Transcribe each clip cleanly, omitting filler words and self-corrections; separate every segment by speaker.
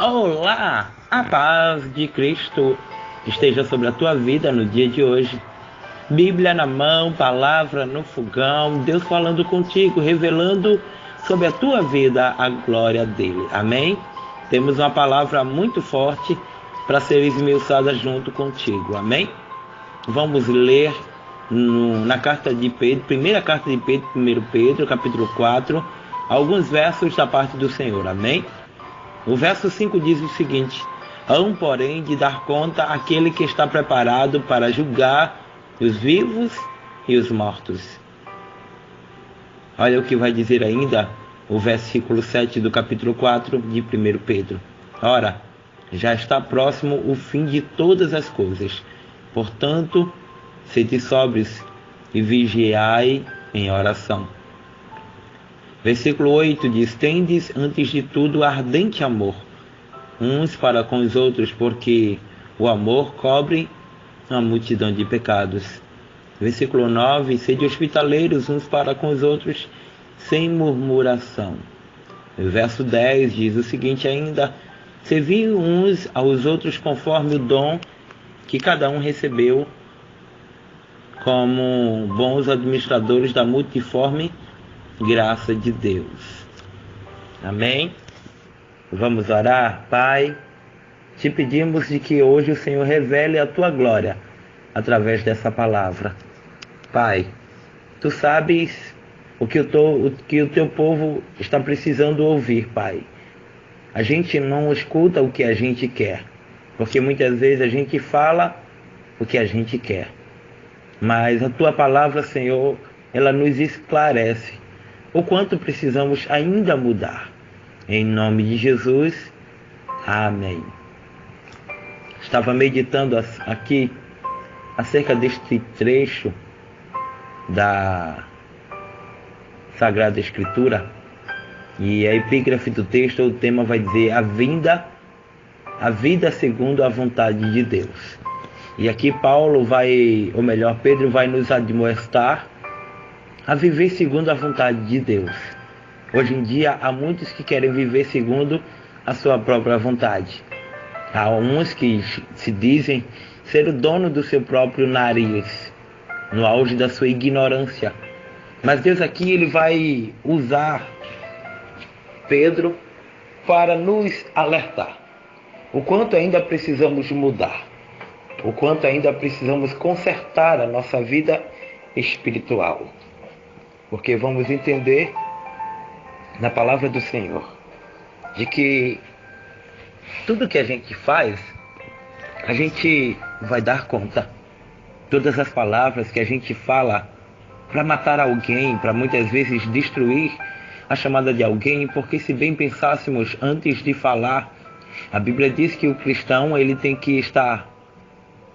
Speaker 1: Olá! A paz de Cristo esteja sobre a tua vida no dia de hoje. Bíblia na mão, palavra no fogão, Deus falando contigo, revelando sobre a tua vida a glória dele. Amém? Temos uma palavra muito forte para ser esmiuçada junto contigo. Amém? Vamos ler na carta de Pedro, primeira carta de Pedro, 1 Pedro, capítulo 4, alguns versos da parte do Senhor. Amém? O verso 5 diz o seguinte: hão, porém, de dar conta àquele que está preparado para julgar os vivos e os mortos. Olha o que vai dizer ainda o versículo 7 do capítulo 4 de 1 Pedro. Ora, já está próximo o fim de todas as coisas. Portanto, sede sóbrios e vigiai em oração. Versículo 8 diz: tendes antes de tudo ardente amor, uns para com os outros, porque o amor cobre a multidão de pecados. Versículo 9: sede hospitaleiros uns para com os outros, sem murmuração. Verso 10 diz o seguinte ainda: servi uns aos outros conforme o dom que cada um recebeu, como bons administradores da multiforme graça de Deus. Amém? Vamos orar. Pai, te pedimos de que hoje o Senhor revele a tua glória através dessa palavra. Pai, tu sabes o que o teu povo está precisando ouvir, Pai. A gente não escuta o que a gente quer, porque muitas vezes a gente fala o que a gente quer. Mas a tua palavra, Senhor, ela nos esclarece o quanto precisamos ainda mudar. Em nome de Jesus, amém. Estava meditando aqui acerca deste trecho da Sagrada Escritura, e a epígrafe do texto, o tema vai dizer a vida segundo a vontade de Deus. E aqui Pedro vai nos admoestar a viver segundo a vontade de Deus. Hoje em dia há muitos que querem viver segundo a sua própria vontade. Há uns que se dizem ser o dono do seu próprio nariz, no auge da sua ignorância. Mas Deus aqui ele vai usar Pedro para nos alertar o quanto ainda precisamos mudar, o quanto ainda precisamos consertar a nossa vida espiritual. Porque vamos entender na palavra do Senhor de que tudo que a gente faz, a gente vai dar conta. Todas as palavras que a gente fala para matar alguém, para muitas vezes destruir a chamada de alguém, porque se bem pensássemos antes de falar, a Bíblia diz que o cristão ele tem que estar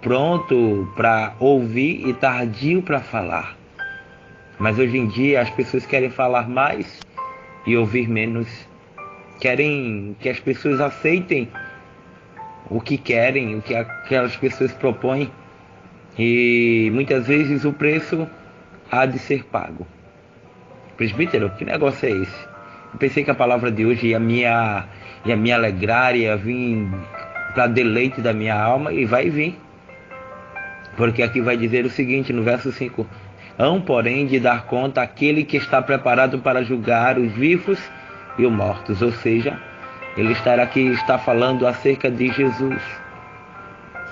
Speaker 1: pronto para ouvir e tardio para falar. Mas hoje em dia as pessoas querem falar mais e ouvir menos. Querem que as pessoas aceitem o que querem, o que aquelas pessoas propõem. E muitas vezes o preço há de ser pago. Presbítero, que negócio é esse? Eu pensei que a palavra de hoje ia me alegrar, ia vir para deleite da minha alma, e vai vir. Porque aqui vai dizer o seguinte no verso 5: hão, porém, de dar conta àquele que está preparado para julgar os vivos e os mortos. Ou seja, ele está falando acerca de Jesus,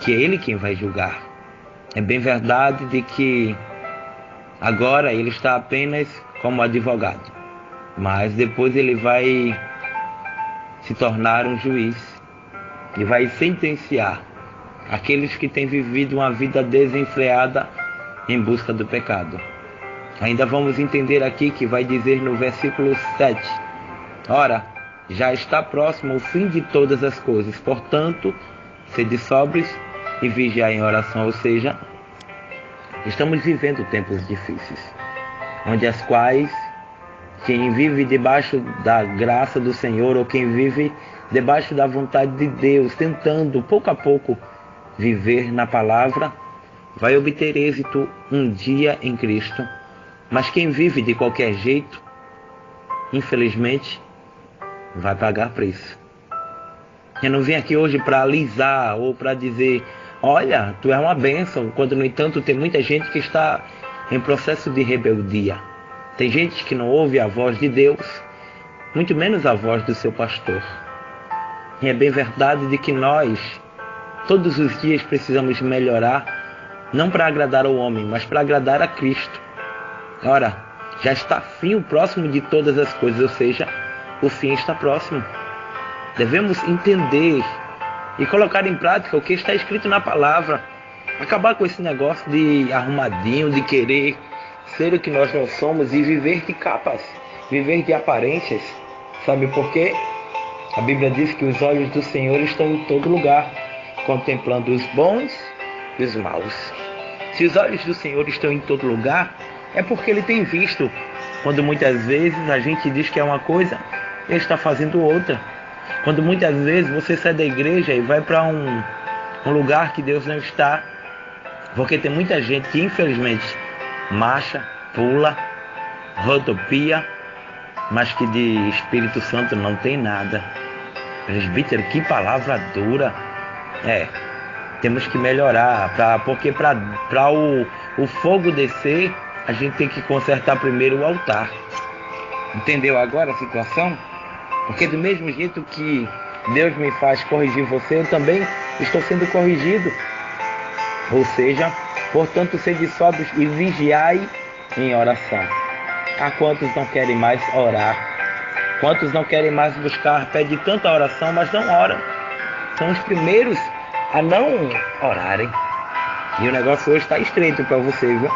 Speaker 1: que é ele quem vai julgar. É bem verdade de que agora ele está apenas como advogado, mas depois ele vai se tornar um juiz e vai sentenciar aqueles que têm vivido uma vida desenfreada em busca do pecado. Ainda vamos entender aqui que vai dizer no versículo 7: ora, já está próximo o fim de todas as coisas, portanto, sede sóbrios e vigiai em oração. Ou seja, estamos vivendo tempos difíceis, onde as quais quem vive debaixo da graça do Senhor, ou quem vive debaixo da vontade de Deus, tentando pouco a pouco viver na palavra, vai obter êxito um dia em Cristo. Mas quem vive de qualquer jeito, infelizmente, vai pagar preço. Eu não vim aqui hoje para alisar ou para dizer, olha, tu é uma bênção, quando no entanto tem muita gente que está em processo de rebeldia. Tem gente que não ouve a voz de Deus, muito menos a voz do seu pastor. E é bem verdade de que nós, todos os dias, precisamos melhorar, não para agradar ao homem, mas para agradar a Cristo. Ora, já está fim o próximo de todas as coisas, ou seja, o fim está próximo. Devemos entender e colocar em prática o que está escrito na palavra. Acabar com esse negócio de arrumadinho, de querer ser o que nós não somos e viver de capas, viver de aparências. Sabe por quê? A Bíblia diz que os olhos do Senhor estão em todo lugar, contemplando os bons e os maus. Se os olhos do Senhor estão em todo lugar, é porque Ele tem visto. Quando muitas vezes a gente diz que é uma coisa, Ele está fazendo outra. Quando muitas vezes você sai da igreja e vai para um lugar que Deus não está, porque tem muita gente que infelizmente marcha, pula, rodopia, mas que de Espírito Santo não tem nada. Presbítero, que palavra dura. Temos que melhorar, porque para o fogo descer, a gente tem que consertar primeiro o altar. Entendeu agora a situação? Porque do mesmo jeito que Deus me faz corrigir você, eu também estou sendo corrigido. Ou seja, portanto, sede sóbrios e vigiai em oração. Há quantos não querem mais orar? Quantos não querem mais buscar? Pede tanta oração, mas não oram. São os primeiros a não orarem. E o negócio hoje está estreito para você, viu?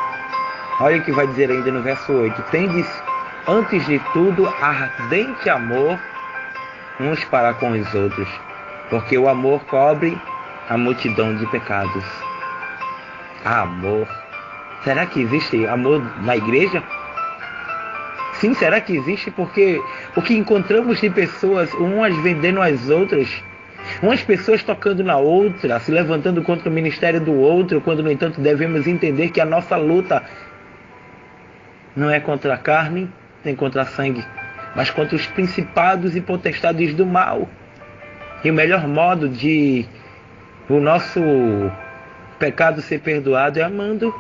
Speaker 1: Olha o que vai dizer ainda no verso 8. Tendes, antes de tudo, ardente amor uns para com os outros, porque o amor cobre a multidão de pecados. Amor. Será que existe amor na igreja? Sim, será que existe? Porque o que encontramos de pessoas, umas vendendo as outras, umas pessoas tocando na outra, se levantando contra o ministério do outro, quando no entanto devemos entender que a nossa luta não é contra a carne, nem contra a sangue, mas contra os principados e potestades do mal. E o melhor modo de o nosso pecado ser perdoado é amando.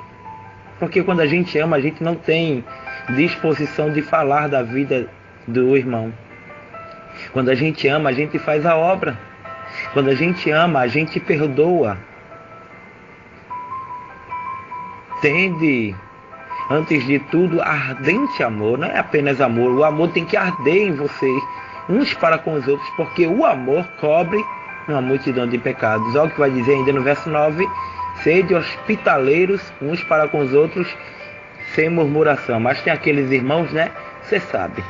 Speaker 1: Porque quando a gente ama, a gente não tem disposição de falar da vida do irmão. Quando a gente ama, a gente faz a obra. Quando a gente ama, a gente perdoa. Tende, antes de tudo, ardente amor. Não é apenas amor. O amor tem que arder em você, uns para com os outros, porque o amor cobre uma multidão de pecados. Olha o que vai dizer ainda no verso 9. Sede hospitaleiros uns para com os outros, sem murmuração. Mas tem aqueles irmãos, né? Você sabe,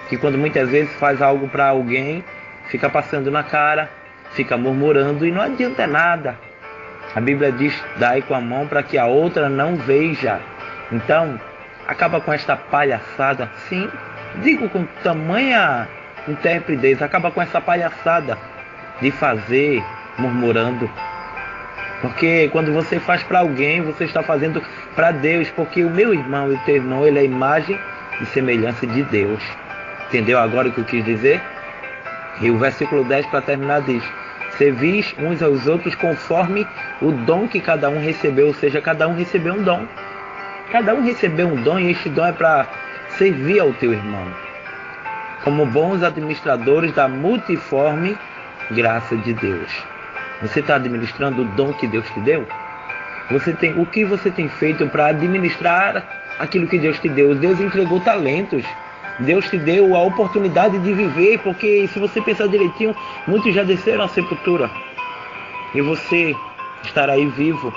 Speaker 1: que quando muitas vezes faz algo para alguém, fica passando na cara, fica murmurando e não adianta nada. A Bíblia diz, dai com a mão para que a outra não veja. Então, acaba com esta palhaçada. Sim, digo com tamanha intrepidez, acaba com essa palhaçada de fazer murmurando. Porque quando você faz para alguém, você está fazendo para Deus. Porque o meu irmão e o teu irmão, ele é a imagem e semelhança de Deus. Entendeu agora o que eu quis dizer? E o versículo 10 para terminar diz: servis uns aos outros conforme o dom que cada um recebeu. Ou seja, cada um recebeu um dom. Cada um recebeu um dom e este dom é para servir ao teu irmão. Como bons administradores da multiforme graça de Deus. Você está administrando o dom que Deus te deu? O que você tem feito para administrar aquilo que Deus te deu? Deus entregou talentos. Deus te deu a oportunidade de viver, porque se você pensar direitinho, muitos já desceram à sepultura. E você estará aí vivo.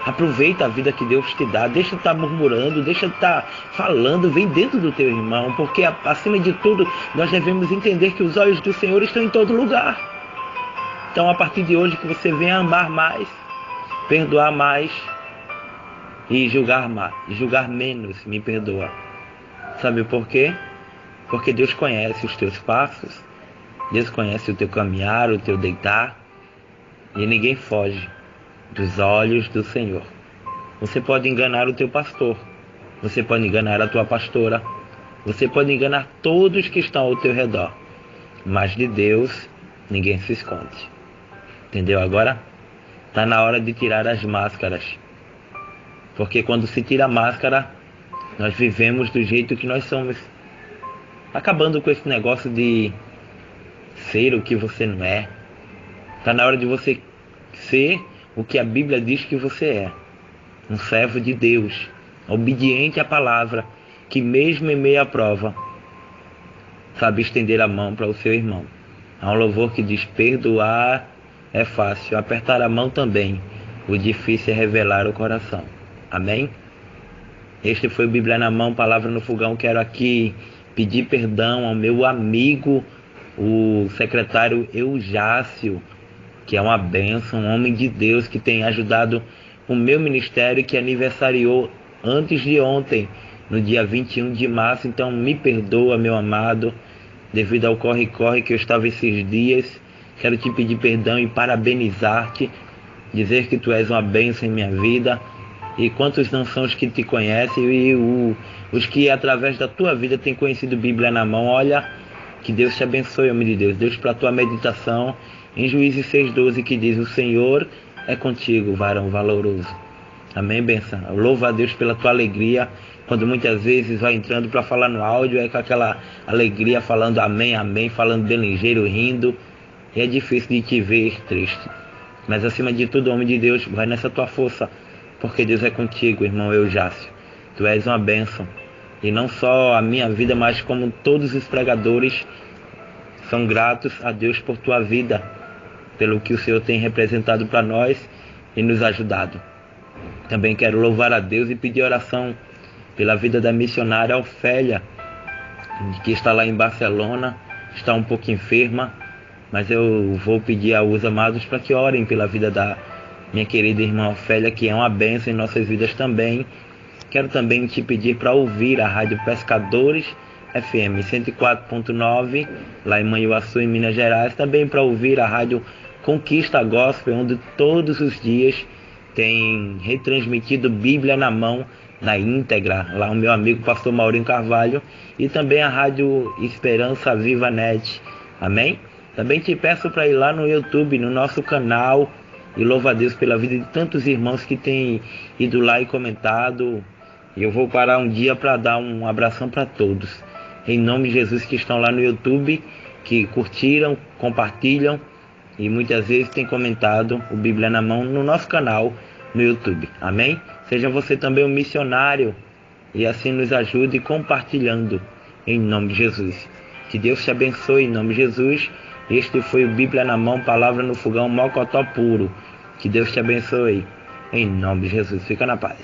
Speaker 1: Aproveita a vida que Deus te dá. Deixa de estar murmurando, deixa de estar falando. Vem dentro do teu irmão, porque acima de tudo, nós devemos entender que os olhos do Senhor estão em todo lugar. Então, a partir de hoje, que você venha amar mais, perdoar mais e julgar menos, me perdoa. Sabe por quê? Porque Deus conhece os teus passos, Deus conhece o teu caminhar, o teu deitar, e ninguém foge dos olhos do Senhor. Você pode enganar o teu pastor, você pode enganar a tua pastora, você pode enganar todos que estão ao teu redor, mas de Deus ninguém se esconde. Entendeu? Agora está na hora de tirar as máscaras. Porque quando se tira a máscara, nós vivemos do jeito que nós somos. Acabando com esse negócio de ser o que você não é. Está na hora de você ser o que a Bíblia diz que você é. Um servo de Deus, obediente à palavra, que mesmo em meio à prova, sabe estender a mão para o seu irmão. Há um louvor que diz: perdoar é fácil, apertar a mão também. O difícil é revelar o coração. Amém? Este foi o Bíblia na Mão, Palavra no Fogão. Quero aqui pedir perdão ao meu amigo, o secretário Eujácio, que é uma bênção, um homem de Deus que tem ajudado o meu ministério, que aniversariou antes de ontem, no dia 21 de março. Então me perdoa, meu amado, devido ao corre-corre que eu estava esses dias. Quero te pedir perdão e parabenizar-te, dizer que tu és uma bênção em minha vida. E quantos não são os que te conhecem e os que através da tua vida têm conhecido Bíblia na Mão. Olha, que Deus te abençoe, homem de Deus. Deus, para a tua meditação em Juízes 6:12, que diz: o Senhor é contigo, varão valoroso. Amém, benção. Eu louvo a Deus pela tua alegria, quando muitas vezes vai entrando para falar no áudio, é com aquela alegria, falando amém, amém, falando bem ligeiro, rindo. E é difícil de te ver triste. Mas acima de tudo, homem de Deus, vai nessa tua força, porque Deus é contigo, irmão Eujácio. Tu és uma bênção. E não só a minha vida, mas como todos os pregadores são gratos a Deus por tua vida, pelo que o Senhor tem representado para nós e nos ajudado. Também quero louvar a Deus e pedir oração pela vida da missionária Ofélia, que está lá em Barcelona, está um pouco enferma, mas eu vou pedir aos amados para que orem pela vida da minha querida irmã Ofélia, que é uma bênção em nossas vidas também. Quero também te pedir para ouvir a Rádio Pescadores FM 104.9, lá em Manhuaçu, em Minas Gerais. Também para ouvir a Rádio Conquista Gospel, onde todos os dias tem retransmitido Bíblia na Mão, na íntegra. Lá o meu amigo pastor Maurinho Carvalho. E também a Rádio Esperança Viva Net. Amém? Também te peço para ir lá no YouTube, no nosso canal, e louvo a Deus pela vida de tantos irmãos que têm ido lá e comentado. E eu vou parar um dia para dar um abração para todos, em nome de Jesus, que estão lá no YouTube, que curtiram, compartilham e muitas vezes têm comentado o Bíblia na Mão no nosso canal no YouTube. Amém? Seja você também um missionário e assim nos ajude compartilhando, em nome de Jesus. Que Deus te abençoe em nome de Jesus. Este foi o Bíblia na Mão, Palavra no Fogão, Mocotó puro. Que Deus te abençoe em nome de Jesus. Fica na paz.